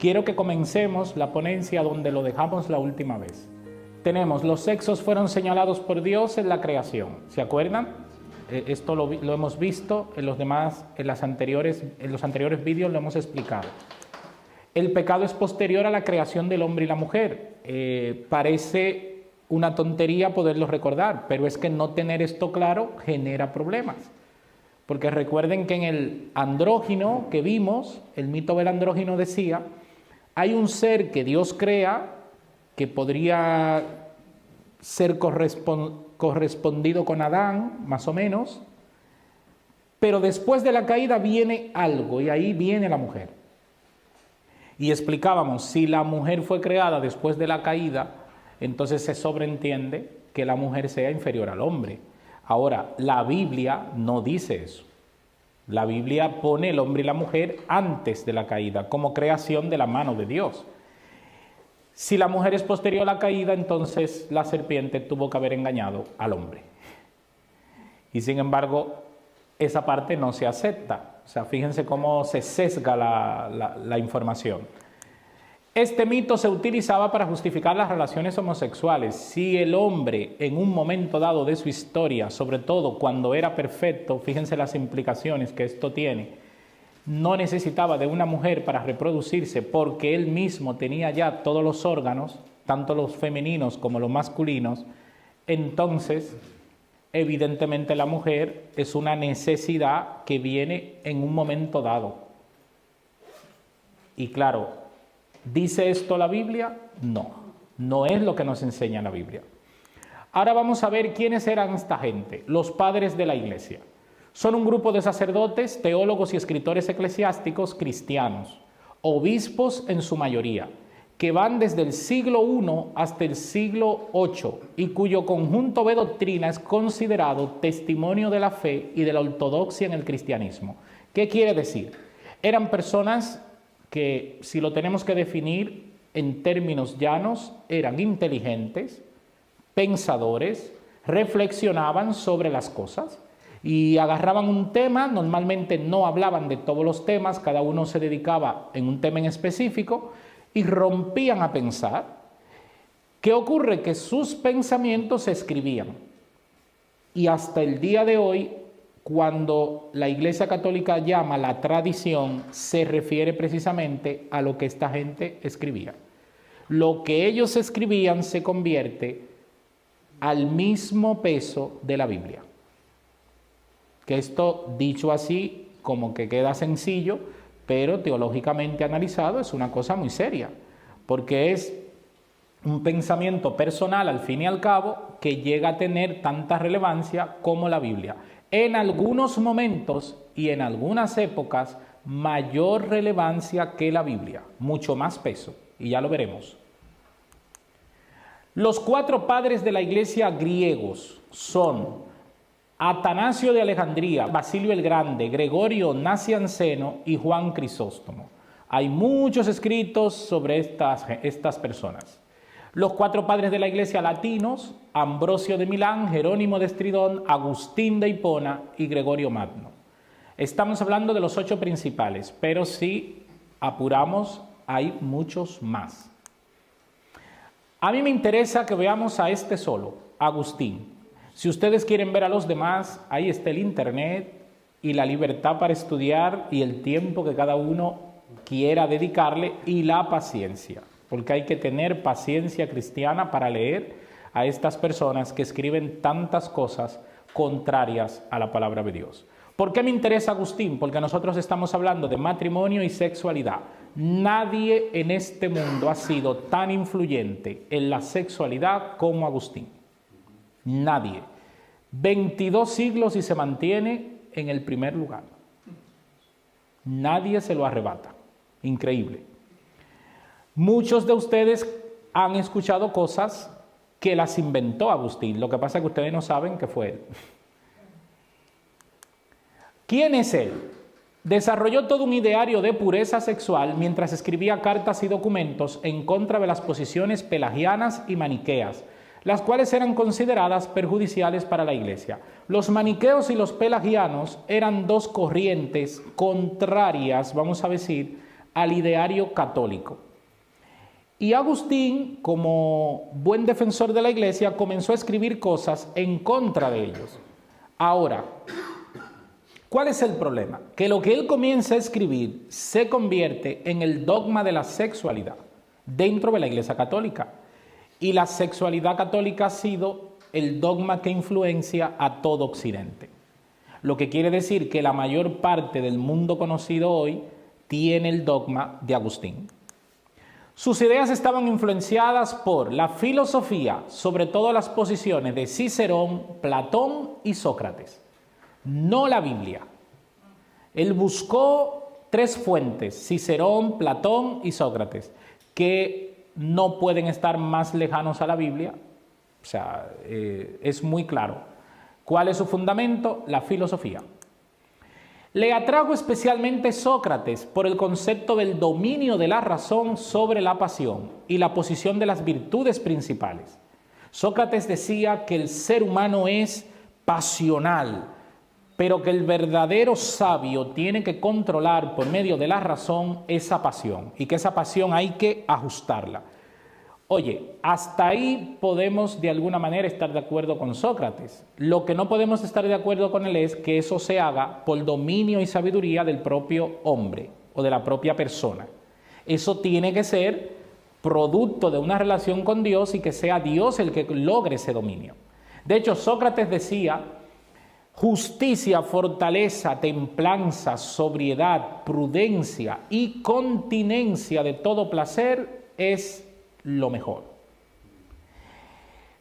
quiero que comencemos la ponencia donde lo dejamos la última vez. Tenemos, los sexos fueron señalados por Dios en la creación. ¿Se acuerdan? Esto lo hemos visto en los anteriores vídeos, lo hemos explicado. El pecado es posterior a la creación del hombre y la mujer. Parece una tontería poderlo recordar, pero es que no tener esto claro genera problemas. Porque recuerden que en el andrógino que vimos, el mito del andrógino decía, hay un ser que Dios crea que podría ser correspondido con Adán, más o menos, pero después de la caída viene algo, y ahí viene la mujer. Y explicábamos, si la mujer fue creada después de la caída, entonces se sobreentiende que la mujer sea inferior al hombre. Ahora, la Biblia no dice eso. La Biblia pone el hombre y la mujer antes de la caída, como creación de la mano de Dios. Si la mujer es posterior a la caída, entonces la serpiente tuvo que haber engañado al hombre. Y sin embargo, esa parte no se acepta. O sea, fíjense cómo se sesga la información. Este mito se utilizaba para justificar las relaciones homosexuales. Si el hombre, en un momento dado de su historia, sobre todo cuando era perfecto, fíjense las implicaciones que esto tiene, no necesitaba de una mujer para reproducirse porque él mismo tenía ya todos los órganos, tanto los femeninos como los masculinos, entonces evidentemente la mujer es una necesidad que viene en un momento dado. Y claro, ¿dice esto la Biblia? No, no es lo que nos enseña la Biblia. Ahora vamos a ver quiénes eran esta gente, los padres de la Iglesia. Son un grupo de sacerdotes, teólogos y escritores eclesiásticos cristianos, obispos en su mayoría, que van desde el siglo I hasta el siglo VIII y cuyo conjunto de doctrina es considerado testimonio de la fe y de la ortodoxia en el cristianismo. ¿Qué quiere decir? Eran personas que, si lo tenemos que definir en términos llanos, eran inteligentes, pensadores, reflexionaban sobre las cosas y agarraban un tema. Normalmente no hablaban de todos los temas, cada uno se dedicaba en un tema en específico y rompían a pensar. ¿Qué ocurre? Que sus pensamientos se escribían. Y hasta el día de hoy, cuando la Iglesia Católica llama la tradición, se refiere precisamente a lo que esta gente escribía. Lo que ellos escribían se convierte al mismo peso de la Biblia. Que esto, dicho así, como que queda sencillo, pero teológicamente analizado es una cosa muy seria, porque es un pensamiento personal al fin y al cabo que llega a tener tanta relevancia como la Biblia. En algunos momentos y en algunas épocas, mayor relevancia que la Biblia, mucho más peso, y ya lo veremos. Los 4 padres de la Iglesia griegos son Atanasio de Alejandría, Basilio el Grande, Gregorio Nacianceno y Juan Crisóstomo. Hay muchos escritos sobre estas personas. Los 4 padres de la Iglesia latinos, Ambrosio de Milán, Jerónimo de Estridón, Agustín de Hipona y Gregorio Magno. Estamos hablando de los 8 principales, pero si apuramos, hay muchos más. A mí me interesa que veamos a este solo, Agustín. Si ustedes quieren ver a los demás, ahí está el internet y la libertad para estudiar y el tiempo que cada uno quiera dedicarle y la paciencia, porque hay que tener paciencia cristiana para leer a estas personas que escriben tantas cosas contrarias a la palabra de Dios. ¿Por qué me interesa Agustín? Porque nosotros estamos hablando de matrimonio y sexualidad. Nadie en este mundo ha sido tan influyente en la sexualidad como Agustín. Nadie. 22 siglos y se mantiene en el primer lugar. Nadie se lo arrebata. Increíble. Muchos de ustedes han escuchado cosas que las inventó Agustín. Lo que pasa es que ustedes no saben que fue él. ¿Quién es él? Desarrolló todo un ideario de pureza sexual mientras escribía cartas y documentos en contra de las posiciones pelagianas y maniqueas, las cuales eran consideradas perjudiciales para la Iglesia. Los maniqueos y los pelagianos eran 2 corrientes contrarias, vamos a decir, al ideario católico. Y Agustín, como buen defensor de la Iglesia, comenzó a escribir cosas en contra de ellos. Ahora, ¿cuál es el problema? Que lo que él comienza a escribir se convierte en el dogma de la sexualidad dentro de la Iglesia Católica. Y la sexualidad católica ha sido el dogma que influencia a todo Occidente. Lo que quiere decir que la mayor parte del mundo conocido hoy tiene el dogma de Agustín. Sus ideas estaban influenciadas por la filosofía, sobre todo las posiciones de Cicerón, Platón y Sócrates, no la Biblia. Él buscó 3 fuentes, Cicerón, Platón y Sócrates, que no pueden estar más lejanos a la Biblia. O sea, es muy claro. ¿Cuál es su fundamento? La filosofía. Le atrajo especialmente Sócrates por el concepto del dominio de la razón sobre la pasión y la posición de las virtudes principales. Sócrates decía que el ser humano es pasional, pero que el verdadero sabio tiene que controlar por medio de la razón esa pasión y que esa pasión hay que ajustarla. Oye, hasta ahí podemos de alguna manera estar de acuerdo con Sócrates. Lo que no podemos estar de acuerdo con él es que eso se haga por dominio y sabiduría del propio hombre o de la propia persona. Eso tiene que ser producto de una relación con Dios y que sea Dios el que logre ese dominio. De hecho, Sócrates decía: justicia, fortaleza, templanza, sobriedad, prudencia y continencia de todo placer es lo mejor.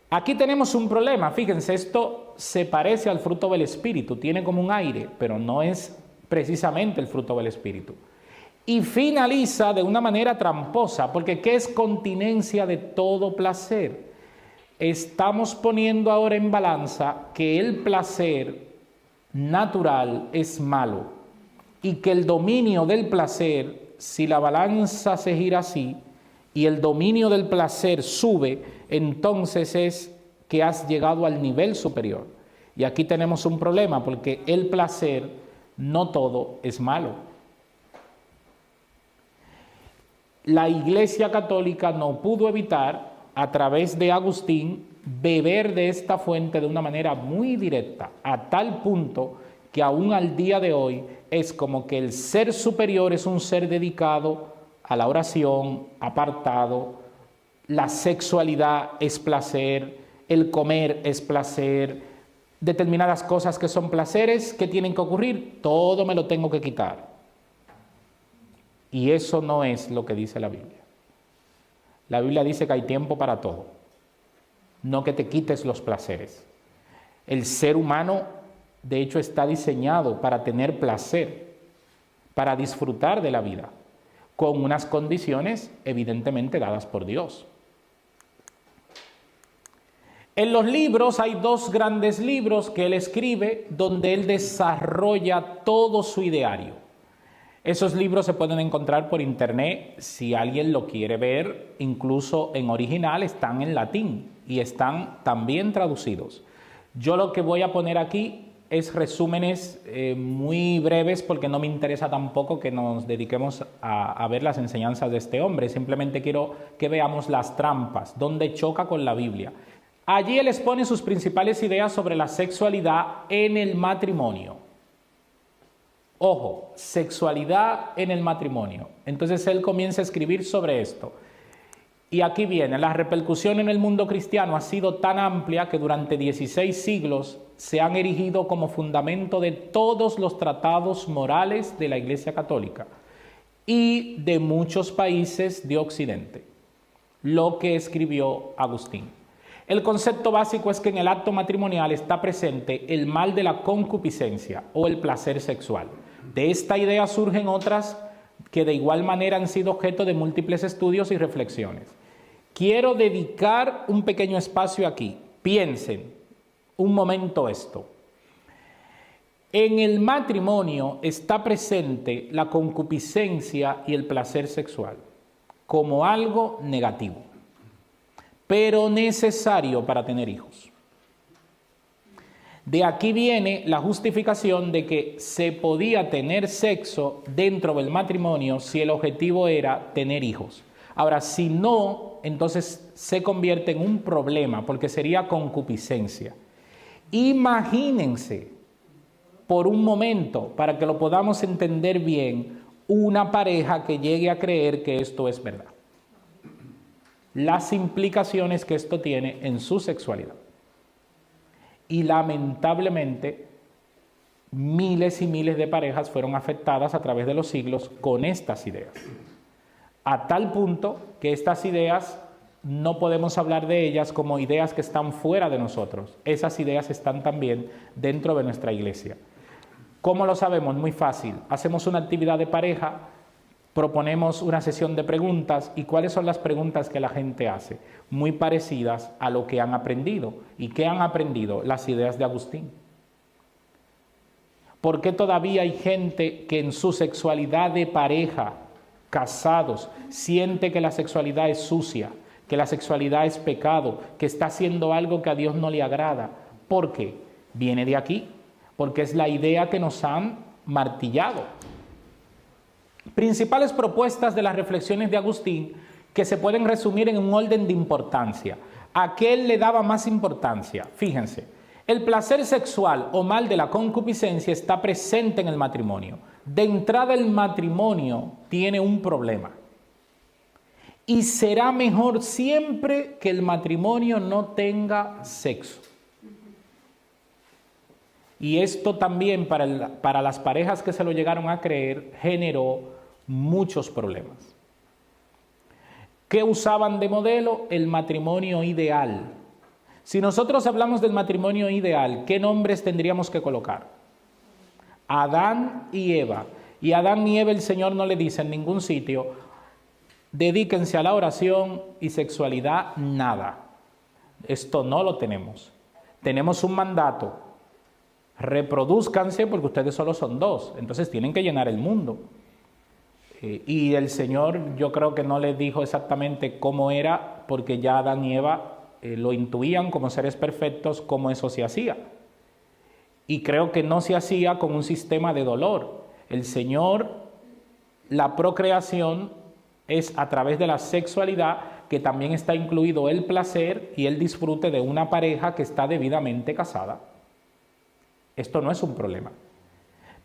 Aquí tenemos un problema, fíjense, esto se parece al fruto del Espíritu, tiene como un aire, pero no es precisamente el fruto del Espíritu. Y finaliza de una manera tramposa, porque ¿qué es continencia de todo placer? Estamos poniendo ahora en balanza que el placer natural es malo y que el dominio del placer, si la balanza se gira así, y el dominio del placer sube, entonces es que has llegado al nivel superior. Y aquí tenemos un problema, porque el placer no todo es malo. La Iglesia Católica no pudo evitar, a través de Agustín, beber de esta fuente de una manera muy directa, a tal punto que aún al día de hoy es como que el ser superior es un ser dedicado a la oración, apartado, la sexualidad es placer, el comer es placer, determinadas cosas que son placeres que tienen que ocurrir, todo me lo tengo que quitar. Y eso no es lo que dice la Biblia. La Biblia dice que hay tiempo para todo, no que te quites los placeres. El ser humano, de hecho, está diseñado para tener placer, para disfrutar de la vida, con unas condiciones evidentemente dadas por Dios. En los libros hay 2 grandes libros que él escribe donde él desarrolla todo su ideario. Esos libros se pueden encontrar por internet si alguien lo quiere ver, incluso en original están en latín y están también traducidos. Yo lo que voy a poner aquí es resúmenes muy breves porque no me interesa tampoco que nos dediquemos a ver las enseñanzas de este hombre. Simplemente quiero que veamos las trampas, donde choca con la Biblia. Allí él expone sus principales ideas sobre la sexualidad en el matrimonio. Ojo, sexualidad en el matrimonio. Entonces él comienza a escribir sobre esto. Y aquí viene, la repercusión en el mundo cristiano ha sido tan amplia que durante 16 siglos se han erigido como fundamento de todos los tratados morales de la Iglesia Católica y de muchos países de Occidente, lo que escribió Agustín. El concepto básico es que en el acto matrimonial está presente el mal de la concupiscencia o el placer sexual. De esta idea surgen otras que de igual manera han sido objeto de múltiples estudios y reflexiones. Quiero dedicar un pequeño espacio aquí. Piensen un momento esto. En el matrimonio está presente la concupiscencia y el placer sexual como algo negativo, pero necesario para tener hijos. De aquí viene la justificación de que se podía tener sexo dentro del matrimonio si el objetivo era tener hijos. Ahora, si no, entonces se convierte en un problema porque sería concupiscencia. Imagínense por un momento, para que lo podamos entender bien, una pareja que llegue a creer que esto es verdad. Las implicaciones que esto tiene en su sexualidad. Y lamentablemente, miles y miles de parejas fueron afectadas a través de los siglos con estas ideas. A tal punto que estas ideas no podemos hablar de ellas como ideas que están fuera de nosotros. Esas ideas están también dentro de nuestra iglesia. ¿Cómo lo sabemos? Muy fácil. Hacemos una actividad de pareja, proponemos una sesión de preguntas. ¿Y cuáles son las preguntas que la gente hace? Muy parecidas a lo que han aprendido. ¿Y qué han aprendido? Las ideas de Agustín. ¿Por qué todavía hay gente que en su sexualidad de pareja, casados, siente que la sexualidad es sucia, que la sexualidad es pecado, que está haciendo algo que a Dios no le agrada? ¿Por qué? Viene de aquí, porque es la idea que nos han martillado. Principales propuestas de las reflexiones de Agustín que se pueden resumir en un orden de importancia. ¿A qué él le daba más importancia? Fíjense, el placer sexual o mal de la concupiscencia está presente en el matrimonio. De entrada el matrimonio tiene un problema. Y será mejor siempre que el matrimonio no tenga sexo. Y esto también para las parejas que se lo llegaron a creer generó muchos problemas. ¿Qué usaban de modelo? El matrimonio ideal. Si nosotros hablamos del matrimonio ideal, ¿qué nombres tendríamos que colocar? Adán y Eva. Y Adán y Eva el Señor no le dice en ningún sitio, dedíquense a la oración y sexualidad, nada. Esto no lo tenemos. Tenemos un mandato. Reproduzcanse porque ustedes solo son dos, entonces tienen que llenar el mundo. Y el Señor yo creo que no les dijo exactamente cómo era, porque ya Adán y Eva lo intuían como seres perfectos, cómo eso se hacía. Y creo que no se hacía con un sistema de dolor. El Señor, la procreación es a través de la sexualidad, que también está incluido el placer y el disfrute de una pareja que está debidamente casada. Esto no es un problema.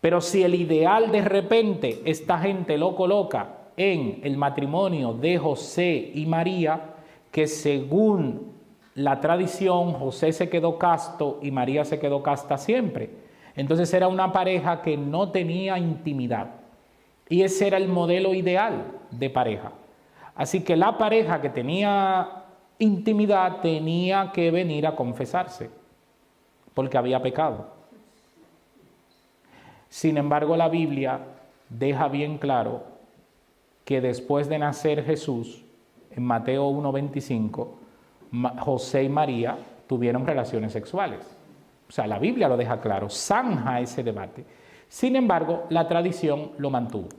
Pero si el ideal de repente esta gente lo coloca en el matrimonio de José y María, que según la tradición José se quedó casto y María se quedó casta siempre. Entonces era una pareja que no tenía intimidad. Y ese era el modelo ideal de pareja. Así que la pareja que tenía intimidad tenía que venir a confesarse, porque había pecado. Sin embargo, la Biblia deja bien claro que después de nacer Jesús, en Mateo 1:25, José y María tuvieron relaciones sexuales. O sea, la Biblia lo deja claro, zanja ese debate. Sin embargo, la tradición lo mantuvo.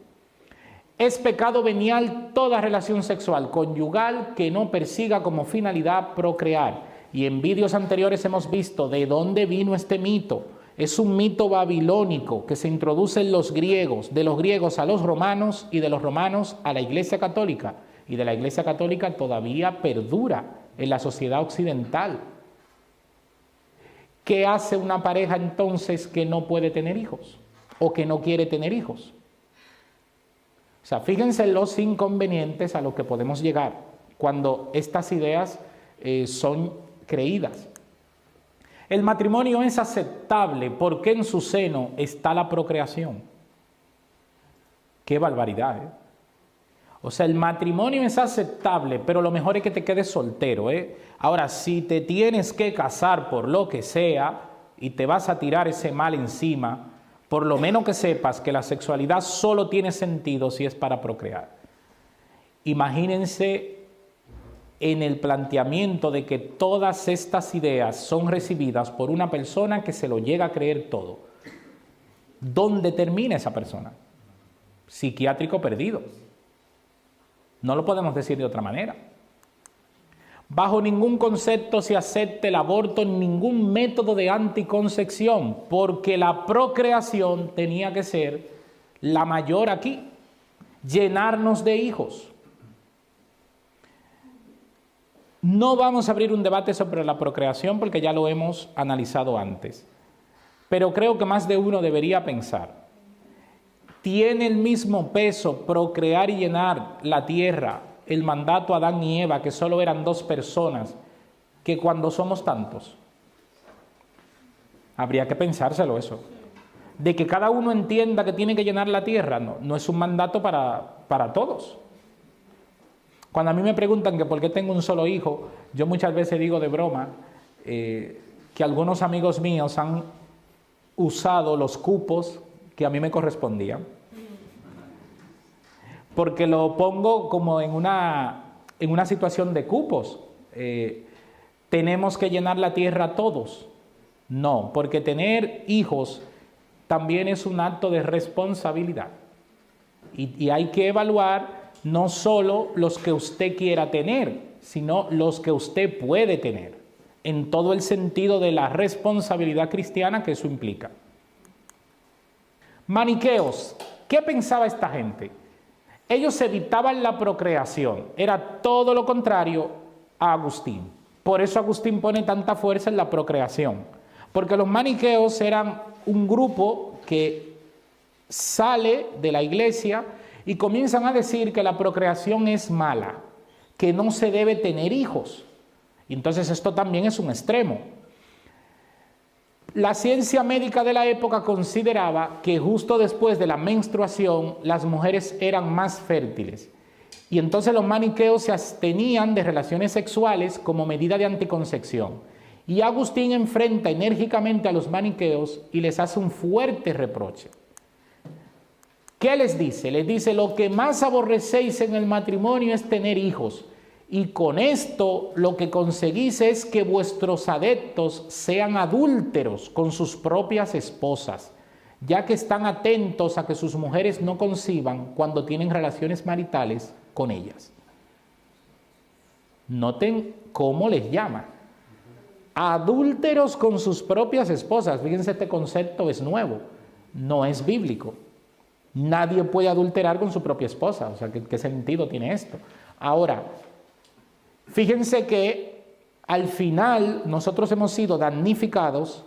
Es pecado venial toda relación sexual conyugal que no persiga como finalidad procrear. Y en vídeos anteriores hemos visto de dónde vino este mito. Es un mito babilónico que se introduce en los griegos, de los griegos a los romanos y de los romanos a la Iglesia Católica. Y de la Iglesia Católica todavía perdura en la sociedad occidental. ¿Qué hace una pareja entonces que no puede tener hijos o que no quiere tener hijos? O sea, fíjense los inconvenientes a los que podemos llegar cuando estas ideas son creídas. El matrimonio es aceptable porque en su seno está la procreación. ¡Qué barbaridad! O sea, el matrimonio es aceptable, pero lo mejor es que te quedes soltero. Ahora, si te tienes que casar por lo que sea y te vas a tirar ese mal encima, por lo menos que sepas que la sexualidad solo tiene sentido si es para procrear. Imagínense en el planteamiento de que todas estas ideas son recibidas por una persona que se lo llega a creer todo. ¿Dónde termina esa persona? Psiquiátrico perdido. No lo podemos decir de otra manera. Bajo ningún concepto se acepta el aborto, ningún método de anticoncepción, porque la procreación tenía que ser la mayor aquí, llenarnos de hijos. No vamos a abrir un debate sobre la procreación porque ya lo hemos analizado antes, pero creo que más de uno debería pensar, ¿tiene el mismo peso procrear y llenar la tierra, el mandato a Adán y Eva, que solo eran 2 personas, que cuando somos tantos? Habría que pensárselo eso. De que cada uno entienda que tiene que llenar la tierra, no es un mandato para todos. Cuando a mí me preguntan que por qué tengo un solo hijo, yo muchas veces digo de broma que algunos amigos míos han usado los cupos que a mí me correspondían. Porque lo pongo como en una situación de cupos. ¿Tenemos que llenar la tierra todos? No, porque tener hijos también es un acto de responsabilidad. Y hay que evaluar no solo los que usted quiera tener, sino los que usted puede tener, en todo el sentido de la responsabilidad cristiana que eso implica. Maniqueos, ¿qué pensaba esta gente? Ellos evitaban la procreación, era todo lo contrario a Agustín. Por eso Agustín pone tanta fuerza en la procreación, porque los maniqueos eran un grupo que sale de la iglesia y comienzan a decir que la procreación es mala, que no se debe tener hijos. Y entonces esto también es un extremo. La ciencia médica de la época consideraba que justo después de la menstruación las mujeres eran más fértiles. Y entonces los maniqueos se abstenían de relaciones sexuales como medida de anticoncepción. Y Agustín enfrenta enérgicamente a los maniqueos y les hace un fuerte reproche. ¿Qué les dice? Les dice, lo que más aborrecéis en el matrimonio es tener hijos, y con esto lo que conseguís es que vuestros adeptos sean adúlteros con sus propias esposas, ya que están atentos a que sus mujeres no conciban cuando tienen relaciones maritales con ellas. Noten cómo les llama. Adúlteros con sus propias esposas. Fíjense, este concepto es nuevo, no es bíblico. Nadie puede adulterar con su propia esposa. O sea, ¿qué sentido tiene esto? Ahora, fíjense que al final nosotros hemos sido damnificados,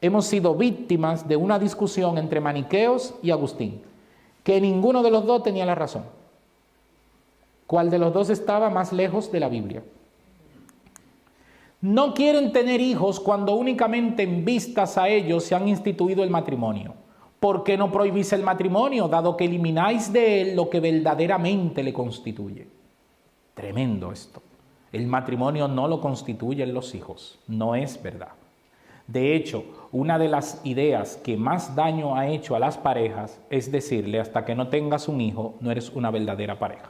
hemos sido víctimas de una discusión entre maniqueos y Agustín, que ninguno de los dos tenía la razón. ¿Cuál de los dos estaba más lejos de la Biblia? No quieren tener hijos cuando únicamente en vistas a ellos se han instituido el matrimonio. ¿Por qué no prohibís el matrimonio, dado que elimináis de él lo que verdaderamente le constituye? Tremendo esto. El matrimonio no lo constituyen los hijos, no es verdad. De hecho, una de las ideas que más daño ha hecho a las parejas es decirle, hasta que no tengas un hijo, no eres una verdadera pareja.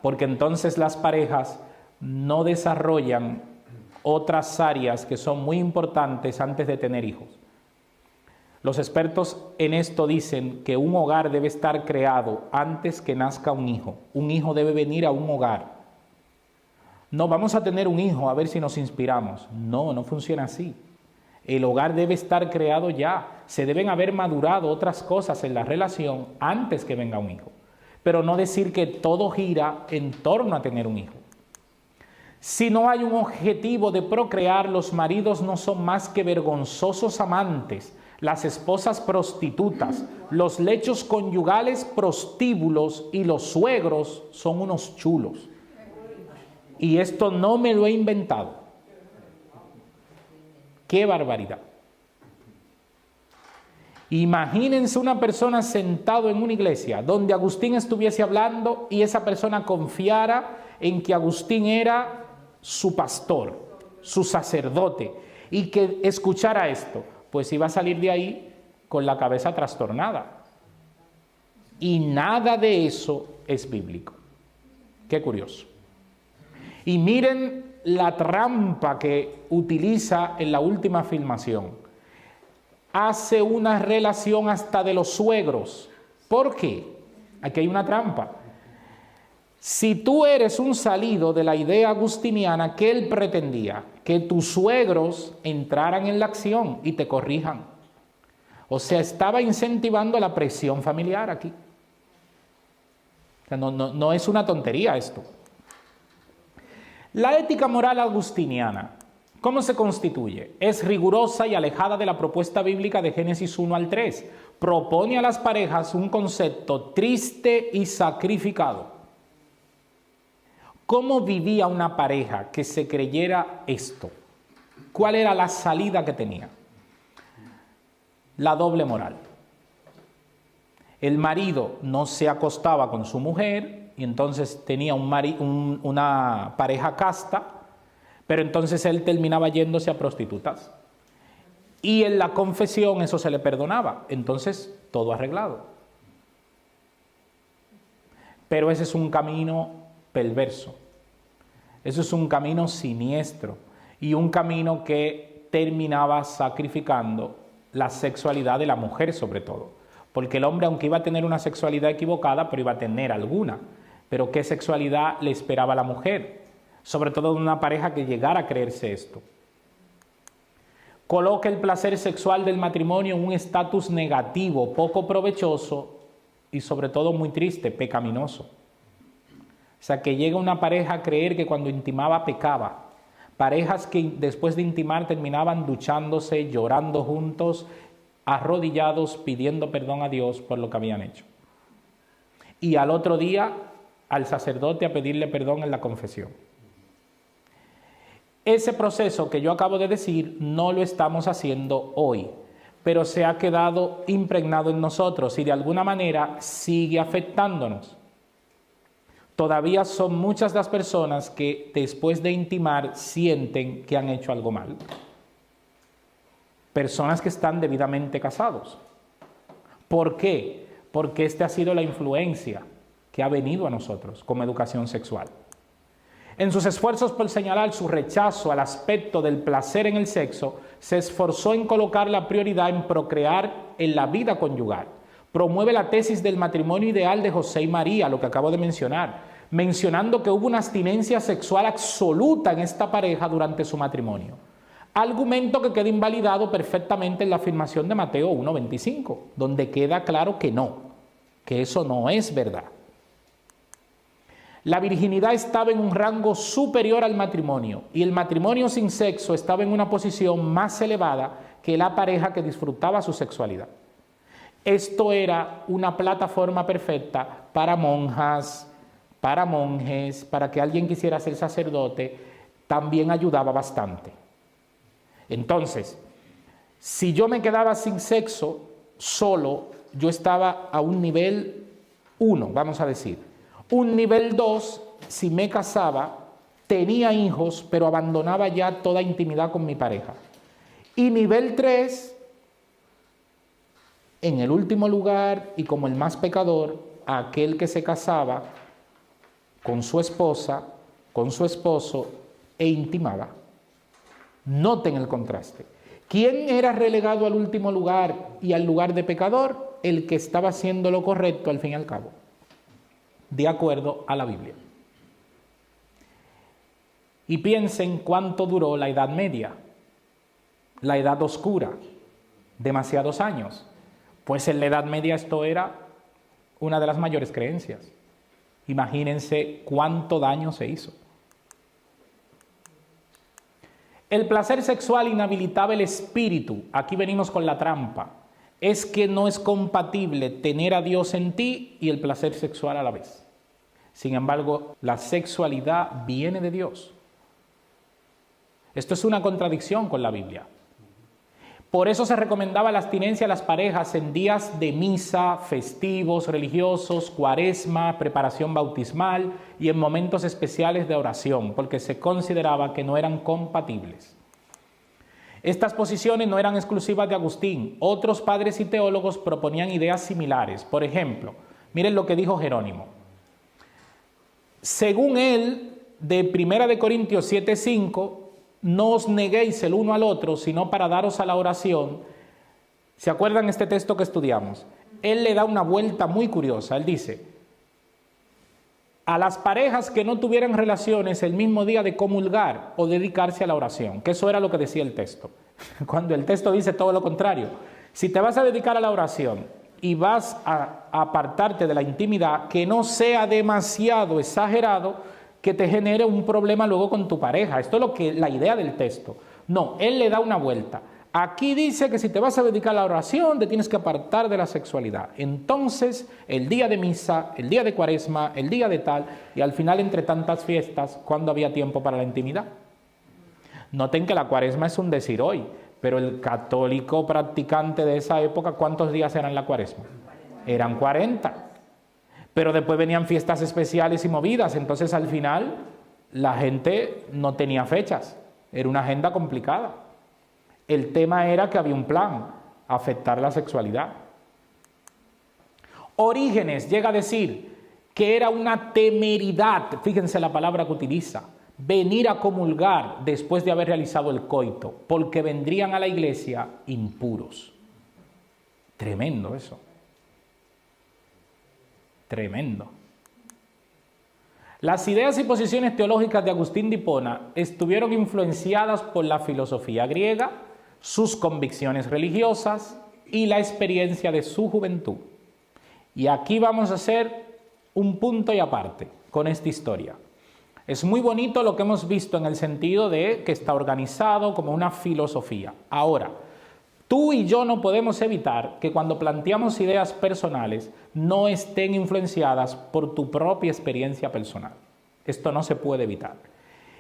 Porque entonces las parejas no desarrollan otras áreas que son muy importantes antes de tener hijos. Los expertos en esto dicen que un hogar debe estar creado antes que nazca un hijo. Un hijo debe venir a un hogar. No vamos a tener un hijo a ver si nos inspiramos. No, no funciona así. El hogar debe estar creado ya. Se deben haber madurado otras cosas en la relación antes que venga un hijo. Pero no decir que todo gira en torno a tener un hijo. Si no hay un objetivo de procrear, los maridos no son más que vergonzosos amantes, las esposas prostitutas, los lechos conyugales prostíbulos y los suegros son unos chulos. Y esto no me lo he inventado. ¡Qué barbaridad! Imagínense una persona sentado en una iglesia donde Agustín estuviese hablando y esa persona confiara en que Agustín era su pastor, su sacerdote, y que escuchara esto, pues iba a salir de ahí con la cabeza trastornada. Y nada de eso es bíblico. Qué curioso. Y miren la trampa que utiliza en la última filmación. Hace una relación hasta de los suegros. ¿Por qué? Aquí hay una trampa. Si tú eres un salido de la idea agustiniana, que él pretendía que tus suegros entraran en la acción y te corrijan. O sea, estaba incentivando la presión familiar aquí. O sea, no es una tontería esto. La ética moral agustiniana, ¿cómo se constituye? Es rigurosa y alejada de la propuesta bíblica de Génesis 1 al 3. Propone a las parejas un concepto triste y sacrificado. ¿Cómo vivía una pareja que se creyera esto? ¿Cuál era la salida que tenía? La doble moral. El marido no se acostaba con su mujer y entonces tenía una pareja casta, pero entonces él terminaba yéndose a prostitutas. Y en la confesión eso se le perdonaba, entonces todo arreglado. Pero ese es un camino perverso. Eso es un camino siniestro y un camino que terminaba sacrificando la sexualidad de la mujer sobre todo. Porque el hombre, aunque iba a tener una sexualidad equivocada, pero iba a tener alguna. Pero ¿qué sexualidad le esperaba a la mujer? Sobre todo de una pareja que llegara a creerse esto. Coloca el placer sexual del matrimonio en un estatus negativo, poco provechoso y sobre todo muy triste, pecaminoso. O sea, que llega una pareja a creer que cuando intimaba pecaba. Parejas que después de intimar terminaban duchándose, llorando juntos, arrodillados, pidiendo perdón a Dios por lo que habían hecho. Y al otro día, al sacerdote a pedirle perdón en la confesión. Ese proceso que yo acabo de decir no lo estamos haciendo hoy, pero se ha quedado impregnado en nosotros y de alguna manera sigue afectándonos. Todavía son muchas las personas que después de intimar sienten que han hecho algo mal. Personas que están debidamente casados. ¿Por qué? Porque esta ha sido la influencia que ha venido a nosotros como educación sexual. En sus esfuerzos por señalar su rechazo al aspecto del placer en el sexo, se esforzó en colocar la prioridad en procrear en la vida conyugal. Promueve la tesis del matrimonio ideal de José y María, lo que acabo de mencionar, mencionando que hubo una abstinencia sexual absoluta en esta pareja durante su matrimonio. Argumento que queda invalidado perfectamente en la afirmación de Mateo 1:25, donde queda claro que no, que eso no es verdad. La virginidad estaba en un rango superior al matrimonio y el matrimonio sin sexo estaba en una posición más elevada que la pareja que disfrutaba su sexualidad. Esto era una plataforma perfecta para monjas, para monjes, para que alguien quisiera ser sacerdote, también ayudaba bastante. Entonces, si yo me quedaba sin sexo solo, yo estaba a un nivel 1, vamos a decir. Un nivel 2, si me casaba, tenía hijos, pero abandonaba ya toda intimidad con mi pareja. Y nivel 3, en el último lugar y como el más pecador, aquel que se casaba con su esposa, con su esposo e intimaba. Noten el contraste. ¿Quién era relegado al último lugar y al lugar de pecador? El que estaba haciendo lo correcto al fin y al cabo, de acuerdo a la Biblia. Y piensen cuánto duró la Edad Media, la Edad Oscura, demasiados años. Pues en la Edad Media esto era una de las mayores creencias. Imagínense cuánto daño se hizo. El placer sexual inhabilitaba el espíritu. Aquí venimos con la trampa. Es que no es compatible tener a Dios en ti y el placer sexual a la vez. Sin embargo, la sexualidad viene de Dios. Esto es una contradicción con la Biblia. Por eso se recomendaba la abstinencia a las parejas en días de misa, festivos, religiosos, cuaresma, preparación bautismal y en momentos especiales de oración, porque se consideraba que no eran compatibles. Estas posiciones no eran exclusivas de Agustín. Otros padres y teólogos proponían ideas similares. Por ejemplo, miren lo que dijo Jerónimo. Según él, de 1 Corintios 7:5, no os neguéis el uno al otro, sino para daros a la oración. ¿Se acuerdan este texto que estudiamos? Él le da una vuelta muy curiosa. Él dice, a las parejas que no tuvieran relaciones el mismo día de comulgar o dedicarse a la oración, que eso era lo que decía el texto. Cuando el texto dice todo lo contrario, si te vas a dedicar a la oración y vas a apartarte de la intimidad, que no sea demasiado exagerado, que te genere un problema luego con tu pareja. Esto es lo que la idea del texto. No, él le da una vuelta. Aquí dice que si te vas a dedicar a la oración, te tienes que apartar de la sexualidad. Entonces, el día de misa, el día de cuaresma, el día de tal, y al final, entre tantas fiestas, ¿cuándo había tiempo para la intimidad? Noten que la cuaresma es un decir hoy, pero el católico practicante de esa época, ¿cuántos días eran la cuaresma? Eran 40. Pero después venían fiestas especiales y movidas, entonces al final la gente no tenía fechas, era una agenda complicada. El tema era que había un plan, afectar la sexualidad. Orígenes llega a decir que era una temeridad, fíjense la palabra que utiliza, venir a comulgar después de haber realizado el coito, porque vendrían a la iglesia impuros. Tremendo eso. Tremendo. Las ideas y posiciones teológicas de Agustín de Hipona estuvieron influenciadas por la filosofía griega, sus convicciones religiosas y la experiencia de su juventud. Y aquí vamos a hacer un punto y aparte con esta historia. Es muy bonito lo que hemos visto en el sentido de que está organizado como una filosofía. Ahora, tú y yo no podemos evitar que cuando planteamos ideas personales no estén influenciadas por tu propia experiencia personal. Esto no se puede evitar.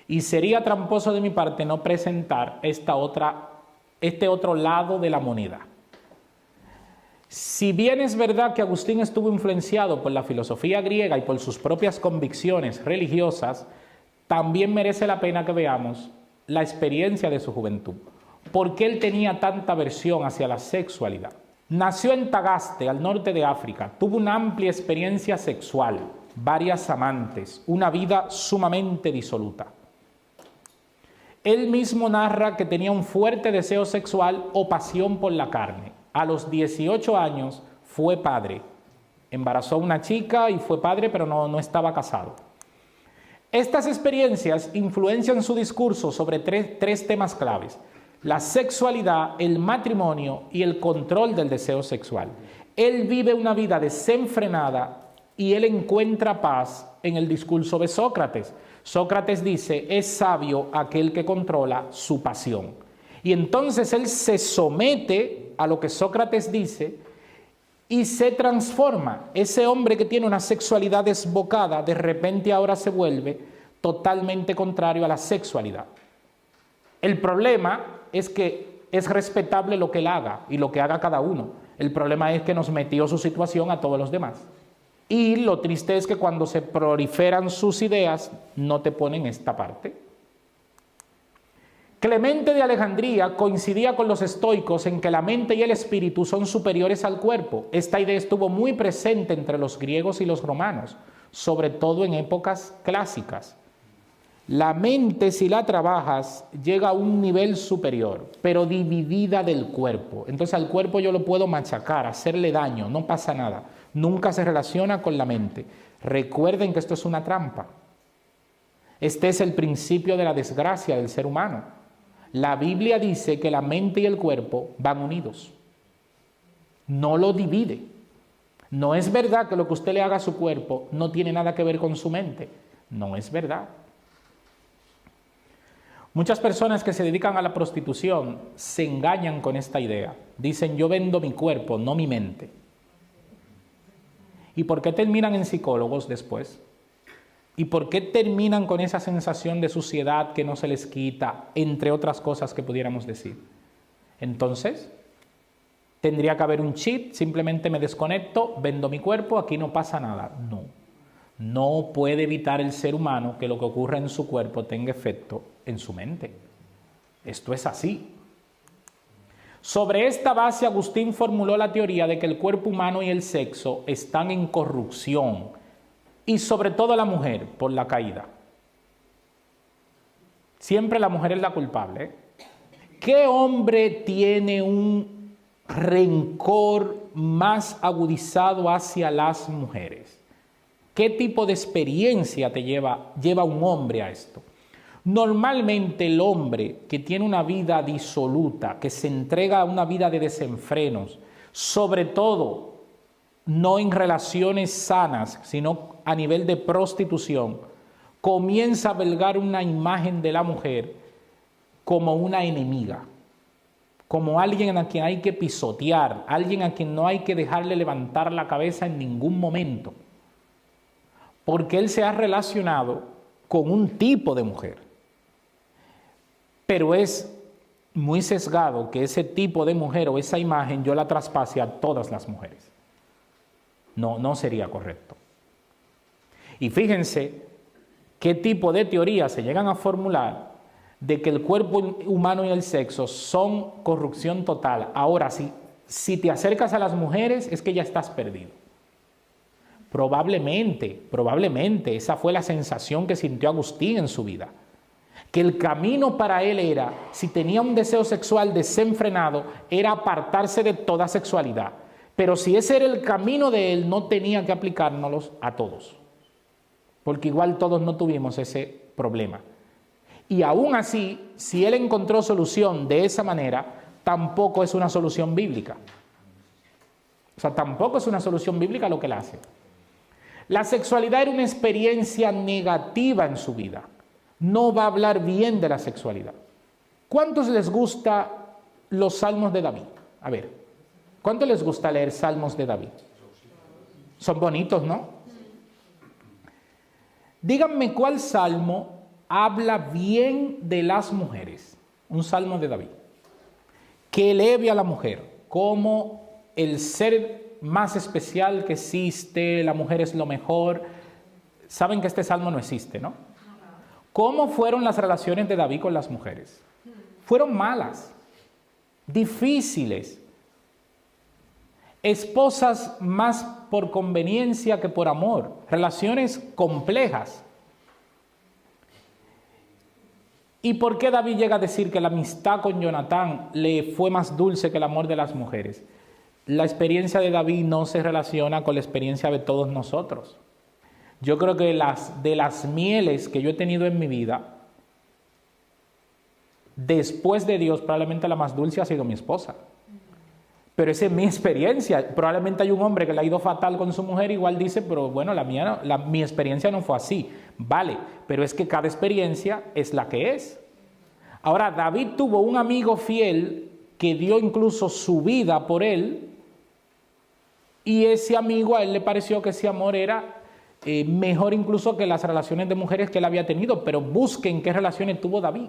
Y sería tramposo de mi parte no presentar este otro lado de la moneda. Si bien es verdad que Agustín estuvo influenciado por la filosofía griega y por sus propias convicciones religiosas, también merece la pena que veamos la experiencia de su juventud. ¿Por qué él tenía tanta aversión hacia la sexualidad? Nació en Tagaste, al norte de África, tuvo una amplia experiencia sexual, varias amantes, una vida sumamente disoluta. Él mismo narra que tenía un fuerte deseo sexual o pasión por la carne. A los 18 años fue padre. Embarazó a una chica y fue padre, pero no estaba casado. Estas experiencias influencian su discurso sobre tres temas claves: la sexualidad, el matrimonio y el control del deseo sexual. Él vive una vida desenfrenada y él encuentra paz en el discurso de Sócrates. Sócrates dice, es sabio aquel que controla su pasión. Y entonces él se somete a lo que Sócrates dice y se transforma. Ese hombre que tiene una sexualidad desbocada, de repente ahora se vuelve totalmente contrario a la sexualidad. El problema es que es respetable lo que él haga y lo que haga cada uno. El problema es que nos metió su situación a todos los demás. Y lo triste es que cuando se proliferan sus ideas, no te ponen esta parte. Clemente de Alejandría coincidía con los estoicos en que la mente y el espíritu son superiores al cuerpo. Esta idea estuvo muy presente entre los griegos y los romanos, sobre todo en épocas clásicas. La mente, si la trabajas, llega a un nivel superior, pero dividida del cuerpo. Entonces al cuerpo yo lo puedo machacar, hacerle daño, no pasa nada. Nunca se relaciona con la mente. Recuerden que esto es una trampa. Este es el principio de la desgracia del ser humano. La Biblia dice que la mente y el cuerpo van unidos. No lo divide. No es verdad que lo que usted le haga a su cuerpo no tiene nada que ver con su mente. No es verdad. Muchas personas que se dedican a la prostitución se engañan con esta idea. Dicen, yo vendo mi cuerpo, no mi mente. ¿Y por qué terminan en psicólogos después? ¿Y por qué terminan con esa sensación de suciedad que no se les quita, entre otras cosas que pudiéramos decir? Entonces, tendría que haber un cheat, simplemente me desconecto, vendo mi cuerpo, aquí no pasa nada. No, no puede evitar el ser humano que lo que ocurre en su cuerpo tenga efecto en su mente. Esto es así. Sobre esta base, Agustín formuló la teoría de que el cuerpo humano y el sexo están en corrupción, y sobre todo la mujer, por la caída. Siempre la mujer es la culpable, ¿eh? ¿Qué hombre tiene un rencor más agudizado hacia las mujeres? ¿Qué tipo de experiencia te lleva un hombre a esto? Normalmente el hombre que tiene una vida disoluta, que se entrega a una vida de desenfrenos, sobre todo no en relaciones sanas, sino a nivel de prostitución, comienza a velgar una imagen de la mujer como una enemiga, como alguien a quien hay que pisotear, alguien a quien no hay que dejarle levantar la cabeza en ningún momento, porque él se ha relacionado con un tipo de mujer. Pero es muy sesgado que ese tipo de mujer o esa imagen yo la traspase a todas las mujeres. No sería correcto. Y fíjense qué tipo de teorías se llegan a formular de que el cuerpo humano y el sexo son corrupción total. Ahora, si te acercas a las mujeres es que ya estás perdido. Probablemente, esa fue la sensación que sintió Agustín en su vida. Que el camino para él era, si tenía un deseo sexual desenfrenado, era apartarse de toda sexualidad. Pero si ese era el camino de él, no tenía que aplicárnoslos a todos. Porque igual todos no tuvimos ese problema. Y aún así, si él encontró solución de esa manera, tampoco es una solución bíblica. O sea, tampoco es una solución bíblica lo que él hace. La sexualidad era una experiencia negativa en su vida. No va a hablar bien de la sexualidad. ¿Cuántos les gusta los salmos de David? A ver, ¿cuántos les gusta leer salmos de David? Son bonitos, ¿no? Díganme cuál salmo habla bien de las mujeres. Un salmo de David. Que eleve a la mujer como el ser más especial que existe, la mujer es lo mejor. Saben que este salmo no existe, ¿no? ¿Cómo fueron las relaciones de David con las mujeres? Fueron malas, difíciles, esposas más por conveniencia que por amor, relaciones complejas. ¿Y por qué David llega a decir que la amistad con Jonatán le fue más dulce que el amor de las mujeres? La experiencia de David no se relaciona con la experiencia de todos nosotros. Yo creo que de las mieles que yo he tenido en mi vida, después de Dios, probablemente la más dulce ha sido mi esposa. Pero esa es mi experiencia. Probablemente hay un hombre que le ha ido fatal con su mujer, igual dice, pero bueno, mi experiencia no fue así. Vale, pero es que cada experiencia es la que es. Ahora, David tuvo un amigo fiel que dio incluso su vida por él, y ese amigo, a él le pareció que ese amor era mejor incluso que las relaciones de mujeres que él había tenido. Pero busquen qué relaciones tuvo David.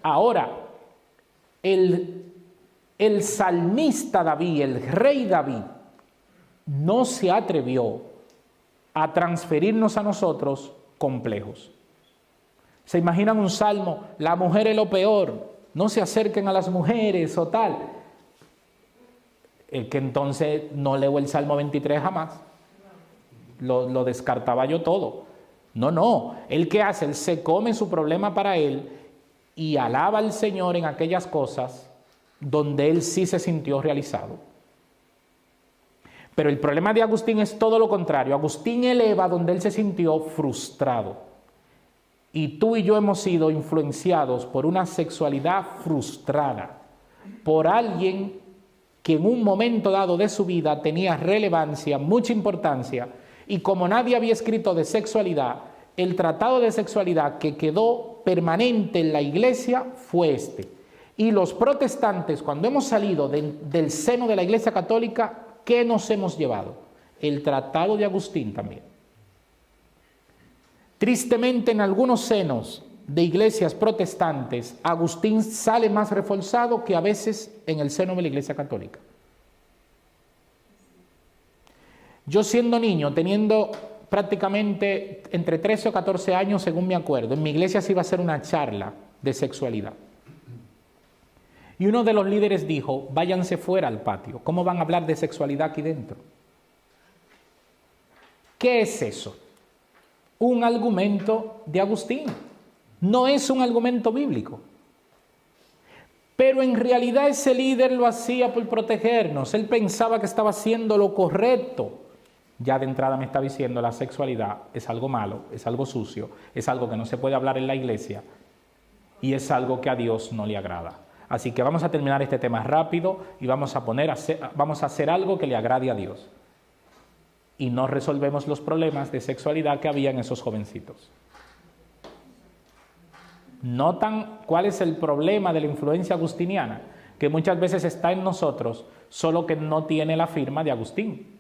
Ahora, el salmista David, el rey David, no se atrevió a transferirnos a nosotros complejos. ¿Se imaginan un salmo? La mujer es lo peor, no se acerquen a las mujeres o tal. Que entonces no leo el Salmo 23 jamás. Lo descartaba yo todo. No. ¿Él qué hace? Él se come su problema para él y alaba al Señor en aquellas cosas donde él sí se sintió realizado. Pero el problema de Agustín es todo lo contrario. Agustín eleva donde él se sintió frustrado. Y tú y yo hemos sido influenciados por una sexualidad frustrada, por alguien que en un momento dado de su vida tenía relevancia, mucha importancia, y como nadie había escrito de sexualidad, el tratado de sexualidad que quedó permanente en la iglesia fue este. Y los protestantes, cuando hemos salido del seno de la Iglesia Católica, ¿qué nos hemos llevado? El tratado de Agustín también. Tristemente, en algunos senos de iglesias protestantes, Agustín sale más reforzado que a veces en el seno de la Iglesia Católica. Yo siendo niño, teniendo prácticamente entre 13 o 14 años, según me acuerdo, en mi iglesia se iba a hacer una charla de sexualidad. Y uno de los líderes dijo, váyanse fuera al patio, ¿cómo van a hablar de sexualidad aquí dentro? ¿Qué es eso? Un argumento de Agustín. No es un argumento bíblico. Pero en realidad ese líder lo hacía por protegernos. Él pensaba que estaba haciendo lo correcto. ya de entrada me está diciendo la sexualidad es algo malo, es algo sucio, es algo que no se puede hablar en la iglesia y es algo que a Dios no le agrada. Así que vamos a terminar este tema rápido y vamos a hacer algo que le agrade a Dios. Y no resolvemos los problemas de sexualidad que había en esos jovencitos. ¿Notan cuál es el problema de la influencia agustiniana? Que muchas veces está en nosotros, solo que no tiene la firma de Agustín.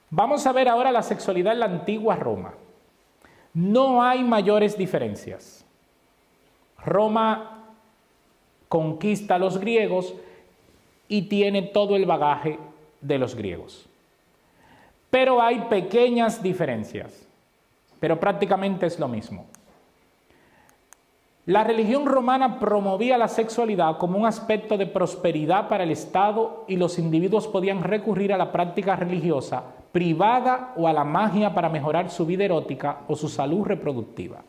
Vamos a ver ahora la sexualidad en la antigua Roma. No hay mayores diferencias. Roma conquista a los griegos y tiene todo el bagaje de los griegos. Pero hay pequeñas diferencias, pero prácticamente es lo mismo. La religión romana promovía la sexualidad como un aspecto de prosperidad para el Estado y los individuos podían recurrir a la práctica religiosa privada o a la magia para mejorar su vida erótica o su salud reproductiva.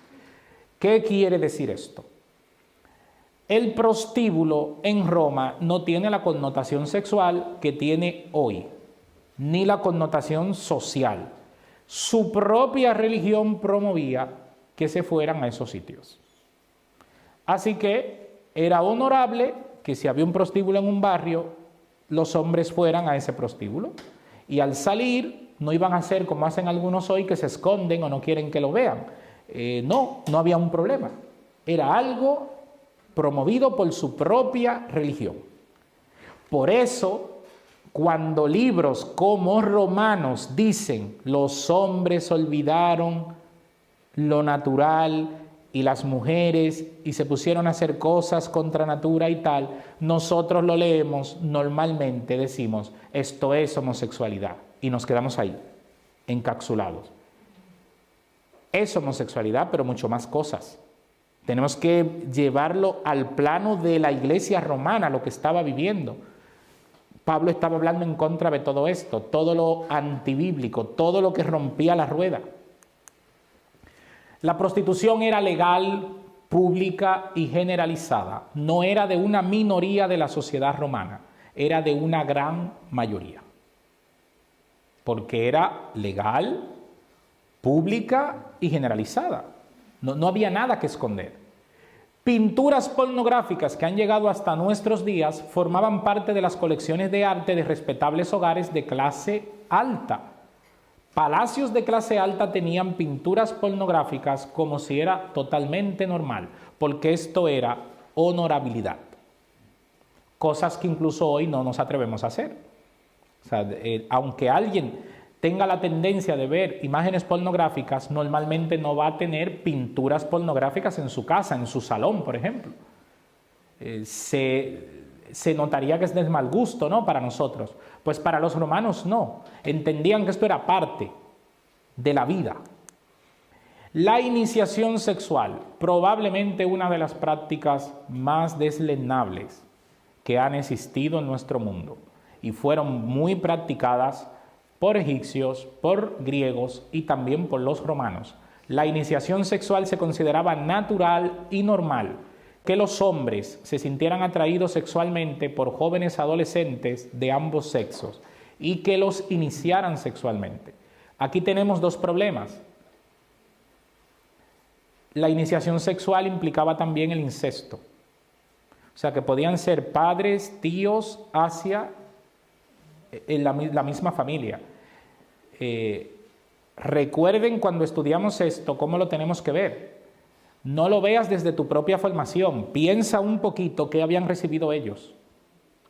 ¿Qué quiere decir esto? El prostíbulo en Roma no tiene la connotación sexual que tiene hoy, ni la connotación social. Su propia religión promovía que se fueran a esos sitios. Así que era honorable que si había un prostíbulo en un barrio, los hombres fueran a ese prostíbulo. Y al salir, no iban a hacer como hacen algunos hoy, que se esconden o no quieren que lo vean. No había un problema. Era algo promovido por su propia religión. Por eso, cuando libros como Romanos dicen los hombres olvidaron lo natural y las mujeres y se pusieron a hacer cosas contra natura y tal, nosotros lo leemos, normalmente decimos esto es homosexualidad y nos quedamos ahí, encapsulados. Es homosexualidad, pero mucho más cosas. Tenemos que llevarlo al plano de la iglesia romana, lo que estaba viviendo. Pablo estaba hablando en contra de todo esto, todo lo antibíblico, todo lo que rompía la rueda. La prostitución era legal, pública y generalizada. No era de una minoría de la sociedad romana, era de una gran mayoría. Porque era legal, pública y generalizada. No había nada que esconder. Pinturas pornográficas que han llegado hasta nuestros días formaban parte de las colecciones de arte de respetables hogares de clase alta. Palacios de clase alta tenían pinturas pornográficas como si era totalmente normal, porque esto era honorabilidad. Cosas que incluso hoy no nos atrevemos a hacer. O sea, aunque alguien tenga la tendencia de ver imágenes pornográficas, normalmente no va a tener pinturas pornográficas en su casa, en su salón, por ejemplo. Se notaría que es de mal gusto, ¿no?, para nosotros. Pues para los romanos no. Entendían que esto era parte de la vida. La iniciación sexual, probablemente una de las prácticas más deslenables que han existido en nuestro mundo y fueron muy practicadas por egipcios, por griegos y también por los romanos. La iniciación sexual se consideraba natural y normal, que los hombres se sintieran atraídos sexualmente por jóvenes adolescentes de ambos sexos y que los iniciaran sexualmente. Aquí tenemos dos problemas. La iniciación sexual implicaba también el incesto. O sea, que podían ser padres, tíos, hacia en la misma familia. Recuerden cuando estudiamos esto, cómo lo tenemos que ver. No lo veas desde tu propia formación. Piensa un poquito qué habían recibido ellos,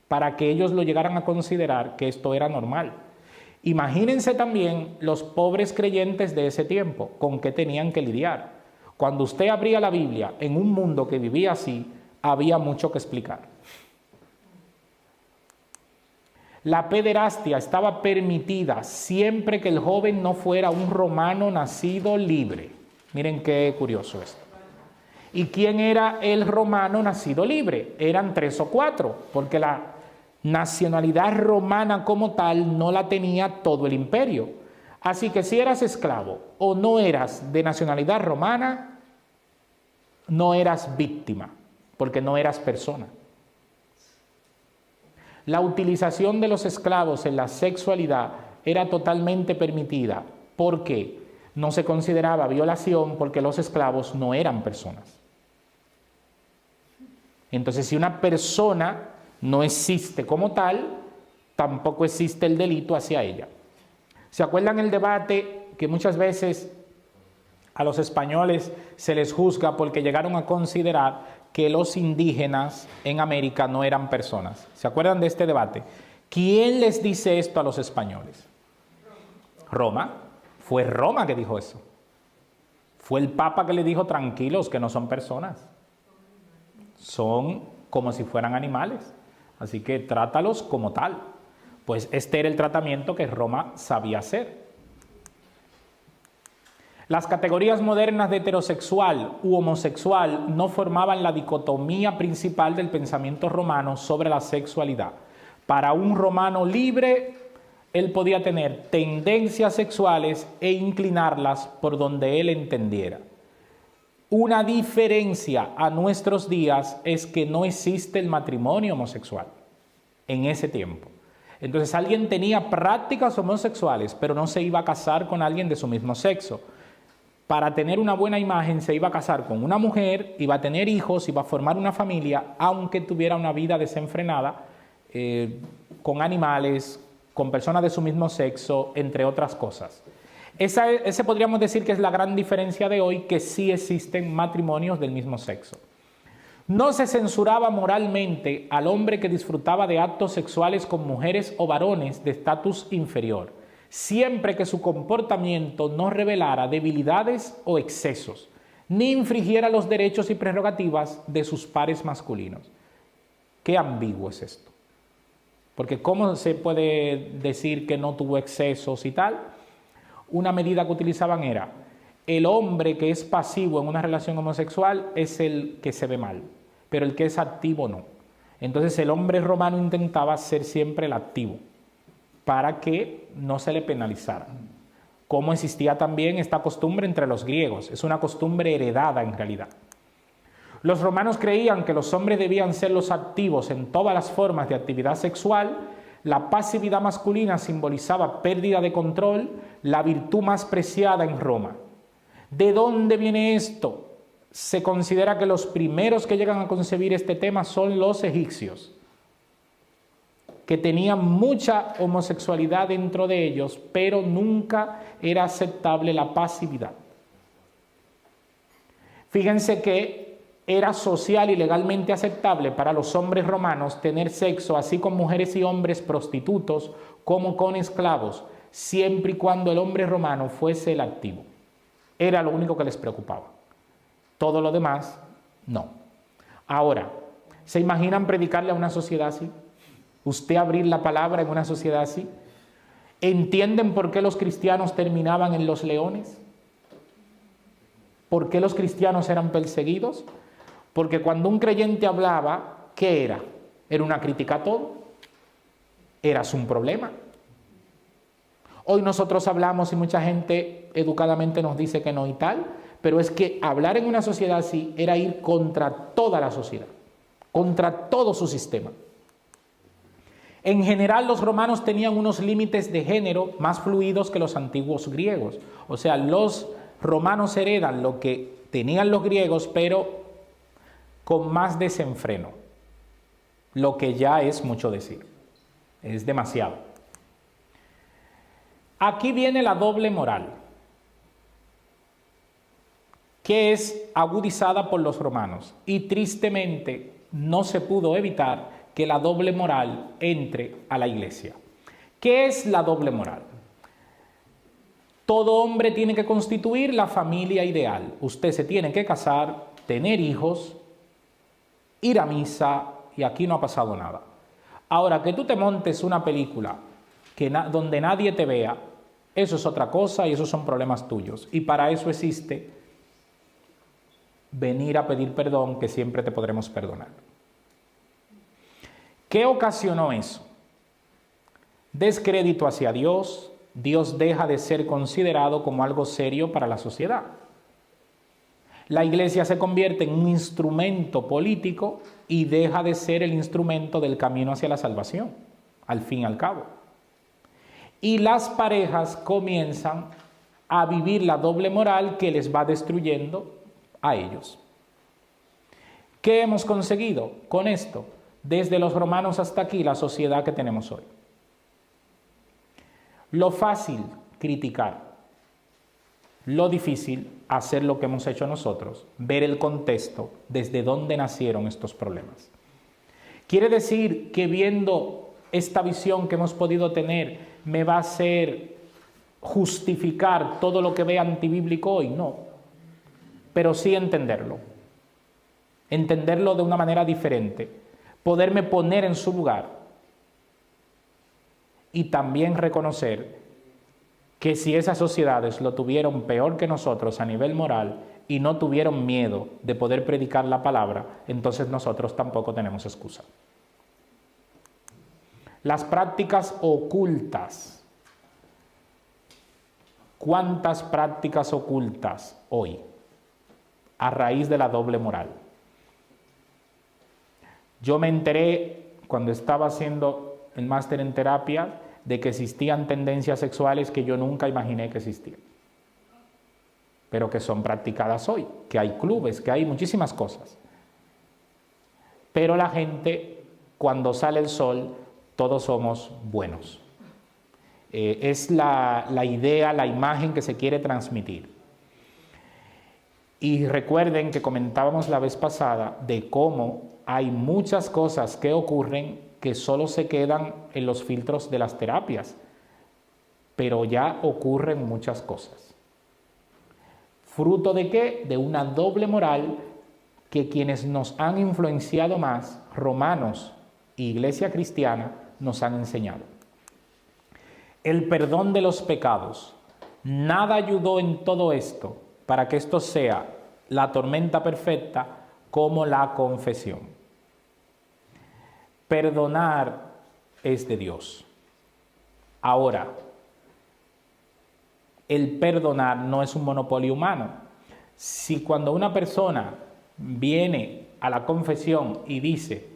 para que ellos lo llegaran a considerar que esto era normal. Imagínense también los pobres creyentes de ese tiempo, con qué tenían que lidiar. Cuando usted abría la Biblia en un mundo que vivía así, había mucho que explicar. La pederastia estaba permitida siempre que el joven no fuera un romano nacido libre. Miren qué curioso esto. ¿Y quién era el romano nacido libre? Eran 3 o 4, porque la nacionalidad romana como tal no la tenía todo el imperio. Así que si eras esclavo o no eras de nacionalidad romana, no eras víctima, porque no eras persona. La utilización de los esclavos en la sexualidad era totalmente permitida. ¿Por qué? No se consideraba violación porque los esclavos no eran personas. Entonces, si una persona no existe como tal, tampoco existe el delito hacia ella. ¿Se acuerdan el debate que muchas veces a los españoles se les juzga porque llegaron a considerar que los indígenas en América no eran personas? ¿Se acuerdan de este debate? ¿Quién les dice esto a los españoles? Roma. Fue Roma que dijo eso. Fue el Papa que le dijo, tranquilos, que no son personas. Son como si fueran animales. Así que trátalos como tal. Pues este era el tratamiento que Roma sabía hacer. Las categorías modernas de heterosexual u homosexual no formaban la dicotomía principal del pensamiento romano sobre la sexualidad. Para un romano libre, él podía tener tendencias sexuales e inclinarlas por donde él entendiera. Una diferencia a nuestros días es que no existe el matrimonio homosexual en ese tiempo. Entonces alguien tenía prácticas homosexuales, pero no se iba a casar con alguien de su mismo sexo. Para tener una buena imagen se iba a casar con una mujer, iba a tener hijos, iba a formar una familia, aunque tuviera una vida desenfrenada, con animales, con personas de su mismo sexo, entre otras cosas. Ese podríamos decir que es la gran diferencia de hoy, que sí existen matrimonios del mismo sexo. No se censuraba moralmente al hombre que disfrutaba de actos sexuales con mujeres o varones de estatus inferior, siempre que su comportamiento no revelara debilidades o excesos, ni infringiera los derechos y prerrogativas de sus pares masculinos. Qué ambiguo es esto. Porque ¿cómo se puede decir que no tuvo excesos y tal? Una medida que utilizaban era, el hombre que es pasivo en una relación homosexual es el que se ve mal, pero el que es activo no. Entonces el hombre romano intentaba ser siempre el activo, para que no se le penalizara. Como existía también esta costumbre entre los griegos, es una costumbre heredada en realidad. Los romanos creían que los hombres debían ser los activos en todas las formas de actividad sexual. La pasividad masculina simbolizaba pérdida de control, la virtud más preciada en Roma. ¿De dónde viene esto? Se considera que los primeros que llegan a concebir este tema son los egipcios, que tenían mucha homosexualidad dentro de ellos, pero nunca era aceptable la pasividad. Fíjense que era social y legalmente aceptable para los hombres romanos tener sexo así con mujeres y hombres prostitutos como con esclavos, siempre y cuando el hombre romano fuese el activo. Era lo único que les preocupaba. Todo lo demás, no. Ahora, ¿se imaginan predicarle a una sociedad así? ¿Usted abrir la palabra en una sociedad así? ¿Entienden por qué los cristianos terminaban en los leones? ¿Por qué los cristianos eran perseguidos? Porque cuando un creyente hablaba, ¿qué era? ¿Era una crítica a todo? ¿Eras un problema? Hoy nosotros hablamos y mucha gente educadamente nos dice que no y tal, pero es que hablar en una sociedad así era ir contra toda la sociedad, contra todo su sistema. En general, los romanos tenían unos límites de género más fluidos que los antiguos griegos. O sea, los romanos heredan lo que tenían los griegos, pero con más desenfreno, lo que ya es mucho decir, es demasiado. Aquí viene la doble moral, que es agudizada por los romanos, y tristemente no se pudo evitar que la doble moral entre a la iglesia. ¿Qué es la doble moral? Todo hombre tiene que constituir la familia ideal. Usted se tiene que casar, tener hijos, ir a misa, y aquí no ha pasado nada. Ahora, que tú te montes una película donde nadie te vea, eso es otra cosa y esos son problemas tuyos. Y para eso existe venir a pedir perdón, que siempre te podremos perdonar. ¿Qué ocasionó eso? Descrédito hacia Dios. Dios deja de ser considerado como algo serio para la sociedad. La iglesia se convierte en un instrumento político y deja de ser el instrumento del camino hacia la salvación, al fin y al cabo. Y las parejas comienzan a vivir la doble moral que les va destruyendo a ellos. ¿Qué hemos conseguido con esto? Desde los romanos hasta aquí, la sociedad que tenemos hoy. Lo fácil, criticar. Lo difícil, hacer lo que hemos hecho nosotros, ver el contexto, desde dónde nacieron estos problemas. ¿Quiere decir que viendo esta visión que hemos podido tener me va a hacer justificar todo lo que vea antibíblico hoy? No, pero sí entenderlo de una manera diferente, poderme poner en su lugar y también reconocer que si esas sociedades lo tuvieron peor que nosotros a nivel moral y no tuvieron miedo de poder predicar la palabra, entonces nosotros tampoco tenemos excusa. Las prácticas ocultas. ¿Cuántas prácticas ocultas hoy a raíz de la doble moral? Yo me enteré cuando estaba haciendo el máster en terapia de que existían tendencias sexuales que yo nunca imaginé que existían, pero que son practicadas hoy, que hay clubes, que hay muchísimas cosas. Pero la gente, cuando sale el sol, todos somos buenos. Es la idea, la imagen que se quiere transmitir. Y recuerden que comentábamos la vez pasada de cómo hay muchas cosas que ocurren que solo se quedan en los filtros de las terapias, pero ya ocurren muchas cosas. ¿Fruto de qué? De una doble moral que quienes nos han influenciado más, romanos e Iglesia cristiana, nos han enseñado. El perdón de los pecados. Nada ayudó en todo esto para que esto sea la tormenta perfecta como la confesión. Perdonar es de Dios. Ahora, el perdonar no es un monopolio humano. Si cuando una persona viene a la confesión y dice,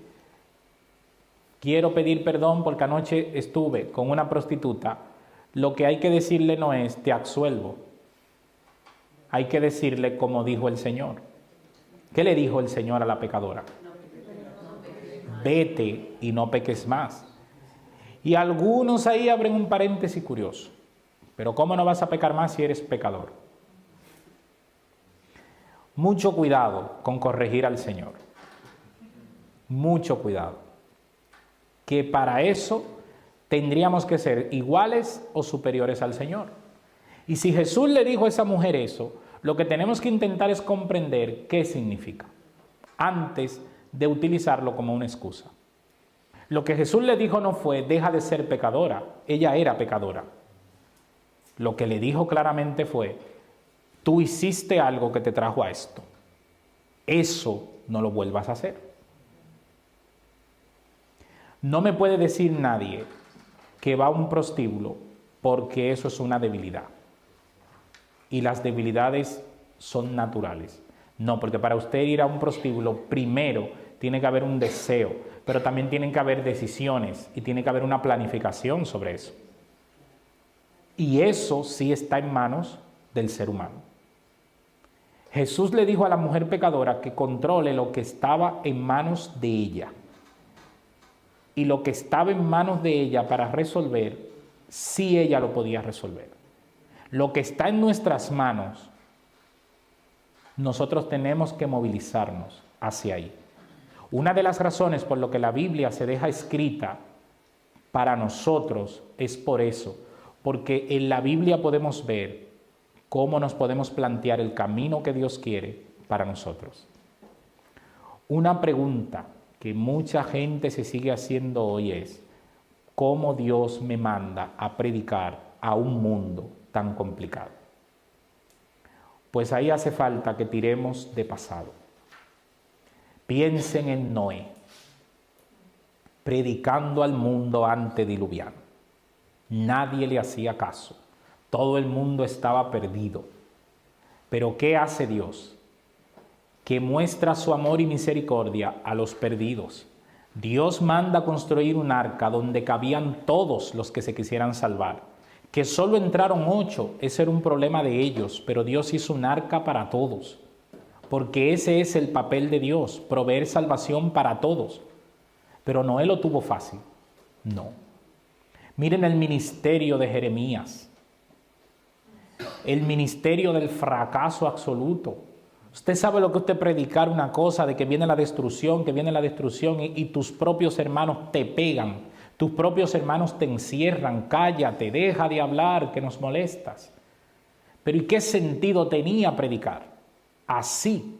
quiero pedir perdón porque anoche estuve con una prostituta, lo que hay que decirle no es, te absuelvo. Hay que decirle como dijo el Señor. ¿Qué le dijo el Señor a la pecadora? Vete y no peques más. Y algunos ahí abren un paréntesis curioso. Pero ¿cómo no vas a pecar más si eres pecador? Mucho cuidado con corregir al Señor. Mucho cuidado. Que para eso tendríamos que ser iguales o superiores al Señor. Y si Jesús le dijo a esa mujer eso, lo que tenemos que intentar es comprender qué significa, antes de utilizarlo como una excusa. Lo que Jesús le dijo no fue, deja de ser pecadora, ella era pecadora. Lo que le dijo claramente fue, tú hiciste algo que te trajo a esto. Eso no lo vuelvas a hacer. No me puede decir nadie que va a un prostíbulo porque eso es una debilidad. Y las debilidades son naturales. No, porque para usted ir a un prostíbulo, primero tiene que haber un deseo, pero también tienen que haber decisiones y tiene que haber una planificación sobre eso. Y eso sí está en manos del ser humano. Jesús le dijo a la mujer pecadora que controle lo que estaba en manos de ella. Y lo que estaba en manos de ella para resolver, sí ella lo podía resolver. Lo que está en nuestras manos, nosotros tenemos que movilizarnos hacia ahí. Una de las razones por lo que la Biblia se deja escrita para nosotros es por eso, porque en la Biblia podemos ver cómo nos podemos plantear el camino que Dios quiere para nosotros. Una pregunta que mucha gente se sigue haciendo hoy es, ¿cómo Dios me manda a predicar a un mundo tan complicado? Pues ahí hace falta que tiremos de pasado. Piensen en Noé, predicando al mundo antediluviano. Nadie le hacía caso, todo el mundo estaba perdido. Pero ¿qué hace Dios? Que muestra su amor y misericordia a los perdidos. Dios manda construir un arca donde cabían todos los que se quisieran salvar. que solo entraron 8, ese era un problema de ellos, pero Dios hizo un arca para todos, porque ese es el papel de Dios, proveer salvación para todos. Pero Noé lo tuvo fácil, no. Miren el ministerio de Jeremías, el ministerio del fracaso absoluto. Usted sabe lo que usted predicar una cosa de que viene la destrucción, y tus propios hermanos te pegan. Tus propios hermanos te encierran, cállate, deja de hablar, que nos molestas. Pero ¿y qué sentido tenía predicar? Así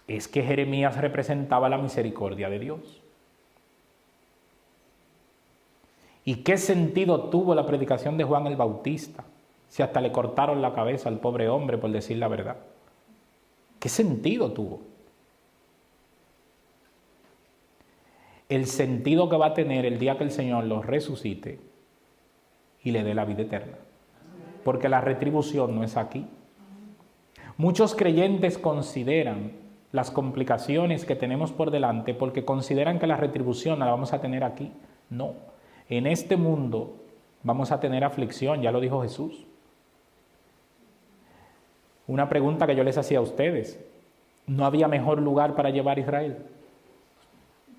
es que Jeremías representaba la misericordia de Dios. ¿Y qué sentido tuvo la predicación de Juan el Bautista? Si hasta le cortaron la cabeza al pobre hombre por decir la verdad. ¿Qué sentido tuvo? El sentido que va a tener el día que el Señor los resucite y le dé la vida eterna. Porque la retribución no es aquí. Muchos creyentes consideran las complicaciones que tenemos por delante porque consideran que la retribución la vamos a tener aquí. No, en este mundo vamos a tener aflicción, ya lo dijo Jesús. Una pregunta que yo les hacía a ustedes: ¿no había mejor lugar para llevar a Israel?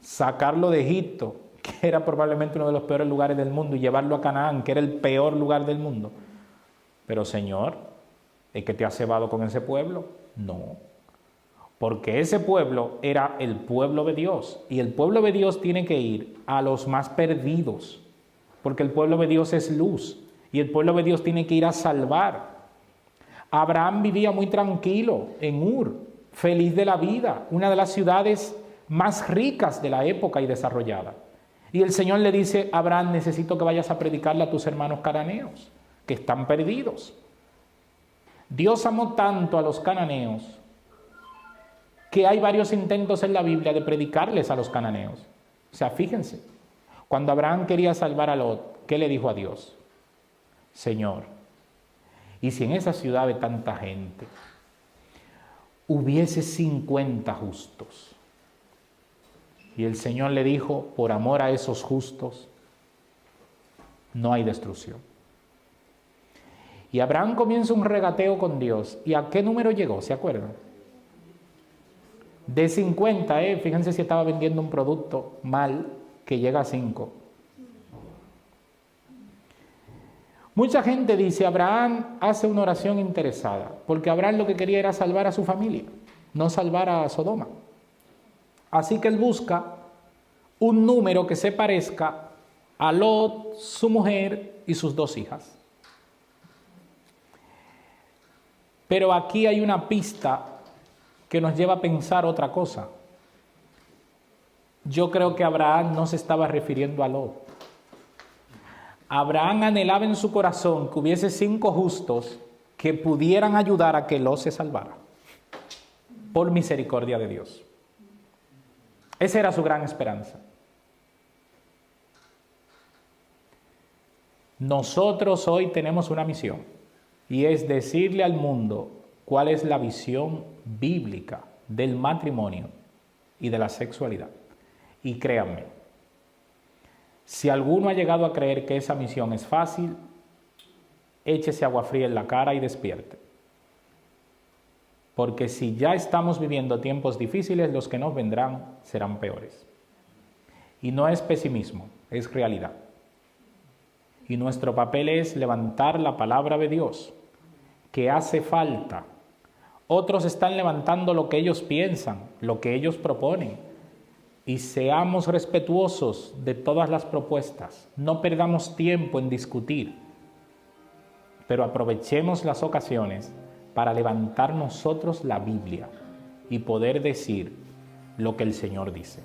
Sacarlo de Egipto, que era probablemente uno de los peores lugares del mundo, y llevarlo a Canaán, que era el peor lugar del mundo. Pero Señor, ¿es que te has cebado con ese pueblo? No, porque ese pueblo era el pueblo de Dios, y el pueblo de Dios tiene que ir a los más perdidos, porque el pueblo de Dios es luz, y el pueblo de Dios tiene que ir a salvar. Abraham vivía muy tranquilo en Ur, feliz de la vida, una de las ciudades más ricas de la época y desarrollada. Y el Señor le dice: Abraham, necesito que vayas a predicarle a tus hermanos cananeos, que están perdidos. Dios amó tanto a los cananeos que hay varios intentos en la Biblia de predicarles a los cananeos. O sea, fíjense, cuando Abraham quería salvar a Lot, ¿qué le dijo a Dios? Señor, ¿y si en esa ciudad de tanta gente hubiese 50 justos? Y el Señor le dijo: por amor a esos justos, no hay destrucción. Y Abraham comienza un regateo con Dios. ¿Y a qué número llegó? ¿Se acuerdan? De 50, fíjense si estaba vendiendo un producto mal, que llega a 5. Mucha gente dice: Abraham hace una oración interesada, porque Abraham lo que quería era salvar a su familia, no salvar a Sodoma. Así que él busca un número que se parezca a Lot, su mujer y sus 2 hijas. Pero aquí hay una pista que nos lleva a pensar otra cosa. Yo creo que Abraham no se estaba refiriendo a Lot. Abraham anhelaba en su corazón que hubiese 5 justos que pudieran ayudar a que Lot se salvara, por misericordia de Dios. Esa era su gran esperanza. Nosotros hoy tenemos una misión, y es decirle al mundo cuál es la visión bíblica del matrimonio y de la sexualidad. Y créanme, si alguno ha llegado a creer que esa misión es fácil, échese agua fría en la cara y despierte. Porque si ya estamos viviendo tiempos difíciles, los que nos vendrán serán peores. Y no es pesimismo, es realidad. Y nuestro papel es levantar la palabra de Dios, que hace falta. Otros están levantando lo que ellos piensan, lo que ellos proponen. Y seamos respetuosos de todas las propuestas. No perdamos tiempo en discutir, pero aprovechemos las ocasiones para levantar nosotros la Biblia y poder decir lo que el Señor dice.